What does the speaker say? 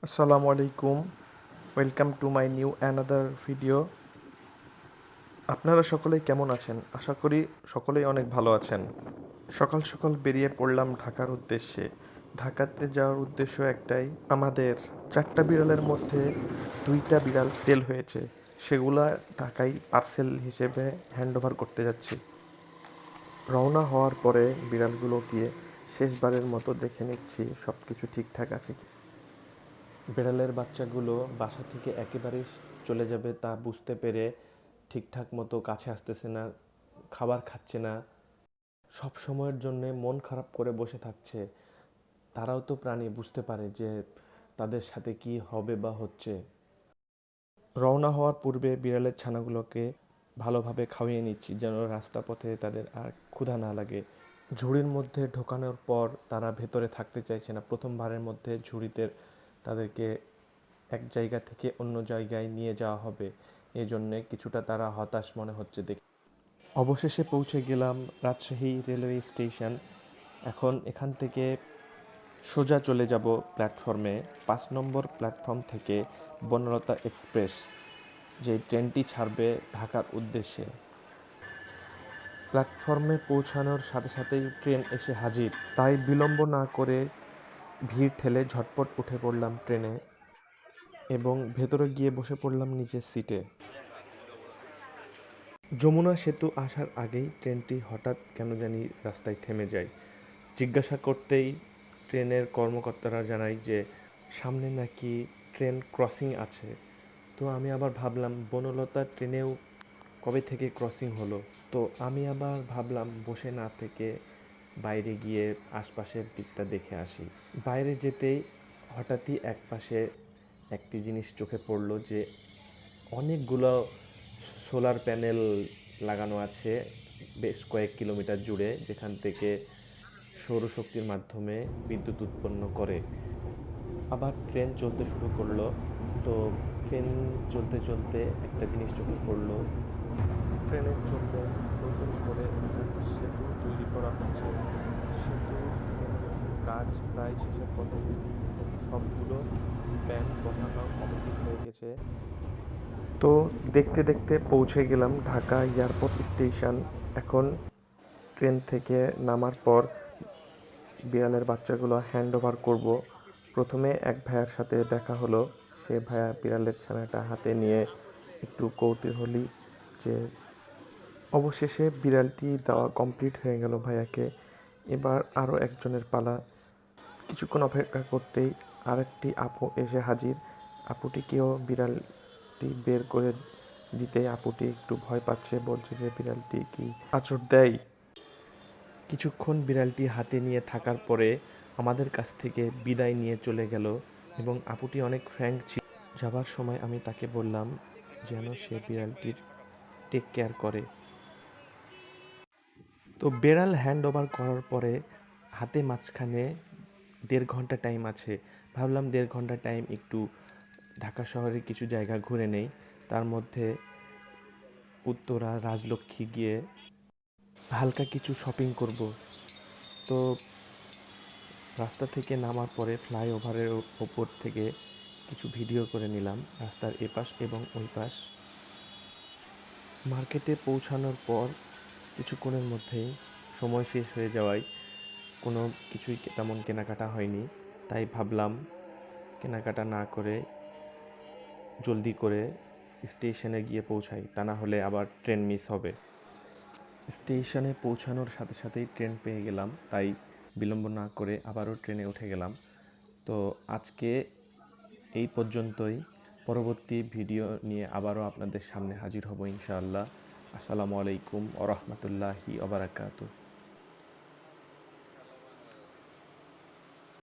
আসসালামু আলাইকুম। Welcome to my new another video. আপনারা সকলেই কেমন আছেন? আশা করি সকলেই অনেক ভালো আছেন। সকাল সকাল বেরিয়ে পড়লাম ঢাকার উদ্দেশ্যে। ঢাকাতে যাওয়ার উদ্দেশ্য একটাই, আমাদের 4টা বিড়ালের মধ্যে 2টা বিড়াল সেল হয়েছে, সেগুলা ঢাকায় পার্সেল হিসেবে হ্যান্ডওভার করতে যাচ্ছি। রওনা হওয়ার পরে বিড়ালগুলোকে শেষবারের মতো দেখে নিচ্ছি সব কিছু ঠিকঠাক আছে কি। বিড়ালের বাচ্চাগুলো বাসা থেকে একেবারেই চলে যাবে তা বুঝতে পেরে ঠিকঠাক মতো কাছে আসতেছে না, খাবার খাচ্ছে না, সব সময়ের জন্য মন খারাপ করে বসে থাকছে। তারাও তো প্রাণী, বুঝতে পারে যে তাদের সাথে কি হবে বা হচ্ছে। রওনা হওয়ার পূর্বে বিড়ালের ছানাগুলোকে ভালোভাবে খাওয়িয়ে নিচ্ছি, যেন রাস্তা পথে তাদের আর ক্ষুধা না লাগে। ঝুড়ির মধ্যে ঢোকানোর পর তারা ভেতরে থাকতে চাইছে না। প্রথমবারের মধ্যে ঝুড়িতে তাদেরকে এক জায়গা থেকে অন্য জায়গায় নিয়ে যাওয়া হবে, এজন্যে কিছুটা তারা হতাশ মনে হচ্ছে দেখে। অবশেষে পৌঁছে গেলাম রাজশাহী রেলওয়ে স্টেশন। এখন এখান থেকে সোজা চলে যাব প্ল্যাটফর্মে। 5 নম্বর প্ল্যাটফর্ম থেকে বনলতা এক্সপ্রেস, যে ট্রেনটি ছাড়বে ঢাকার উদ্দেশ্যে। প্ল্যাটফর্মে পৌঁছানোর সাথে সাথেই ট্রেন এসে হাজির, তাই বিলম্ব না করে ভিড় ঠেলে ঝটপট উঠে পড়লাম ট্রেনে এবং ভেতরে গিয়ে বসে পড়লাম নিচের সিটে। যমুনা সেতু আসার আগেই ট্রেনটি হঠাৎ কেন জানি রাস্তায় থেমে যায়। জিজ্ঞাসা করতেই ট্রেনের কর্মকর্তারা জানায় যে সামনে নাকি ট্রেন ক্রসিং আছে। তো আমি আবার ভাবলাম বনলতা ট্রেনেও কবে থেকে ক্রসিং হলো। তো আমি আবার ভাবলাম বসে না থেকে বাইরে গিয়ে আশপাশের দিকটা দেখে আসি। বাইরে যেতেই হঠাৎই একপাশে একটি জিনিস চোখে পড়লো, যে অনেকগুলো সোলার প্যানেল লাগানো আছে বেশ কয়েক কিলোমিটার জুড়ে, যেখান থেকে সৌরশক্তির মাধ্যমে বিদ্যুৎ উৎপন্ন করে। আবার ট্রেন চলতে শুরু করলো। তো ট্রেন চলতে চলতে একটা জিনিস চোখে পড়লো, ট্রেনের জন্য নতুন করে একটা সেতু তৈরি করা হচ্ছে। সেতুর কাজ প্রায় শেষের পথে, সবগুলো স্প্যান বসানো কমপ্লিট হয়ে গেছে। তো দেখতে দেখতে পৌঁছে গেলাম ঢাকা এয়ারপোর্ট স্টেশন। এখন ট্রেন থেকে নামার পর বিড়ালের বাচ্চাগুলো হ্যান্ড ওভার করবো। প্রথমে এক ভাইয়ার সাথে দেখা হলো। সে ভাইয়া বিড়ালের ছানাটা হাতে নিয়ে একটু কৌতূহলী, যে অবশেষে বিড়ালটি দেওয়া কমপ্লিট হয়ে গেল ভাইয়াকে। এবার আরও একজনের পালা। কিছুক্ষণ অপেক্ষা করতেই আরেকটি আপু এসে হাজির। আপুটিকেও বিড়ালটি বের করে দিতে আপুটি একটু ভয় পাচ্ছে, বলছে যে বিড়ালটি কি আঁচড় দেয়। কিছুক্ষণ বিড়ালটি হাতে নিয়ে থাকার পরে আমাদের কাছ থেকে বিদায় নিয়ে চলে গেল এবং আপুটি অনেক ফ্র্যাঙ্ক ছিল। যাবার সময় আমি তাকে বললাম যেন সে বিড়ালটির টেক কেয়ার করে। তো বিড়াল হ্যান্ড ওভার করার পরে হাতে মাঝখানে 1.5 ঘন্টা টাইম আছে। ভাবলাম 1.5 ঘন্টা টাইম একটু ঢাকা শহরের কিছু জায়গা ঘুরে নেই। তার মধ্যে উত্তরা, রাজলক্ষ্মী গিয়ে হালকা কিছু শপিং করব। তো রাস্তা থেকে নামার পরে ফ্লাইওভারের ওপর থেকে কিছু ভিডিও করে নিলাম রাস্তার এপাশ এবং ওই পাশ। মার্কেটে পৌঁছানোর পর কিছুক্ষণের মধ্যেই সময় শেষ হয়ে যাওয়ায় কোনো কিছুই তেমন কেনাকাটা হয়নি। তাই ভাবলাম কেনাকাটা না করে জলদি করে স্টেশনে গিয়ে পৌঁছাই, তা না হলে আবার ট্রেন মিস হবে। স্টেশনে পৌঁছানোর সাথে সাথেই ট্রেন পেয়ে গেলাম, তাই বিলম্ব না করে আবারও ট্রেনে উঠে গেলাম। তো আজকে এই পর্যন্তই। পরবর্তী ভিডিও নিয়ে আবারও আপনাদের সামনে হাজির হব ইনশাআল্লাহ। আসসালামু আলাইকুম ওয়া রাহমাতুল্লাহি ওয়া বারাকাতুহু।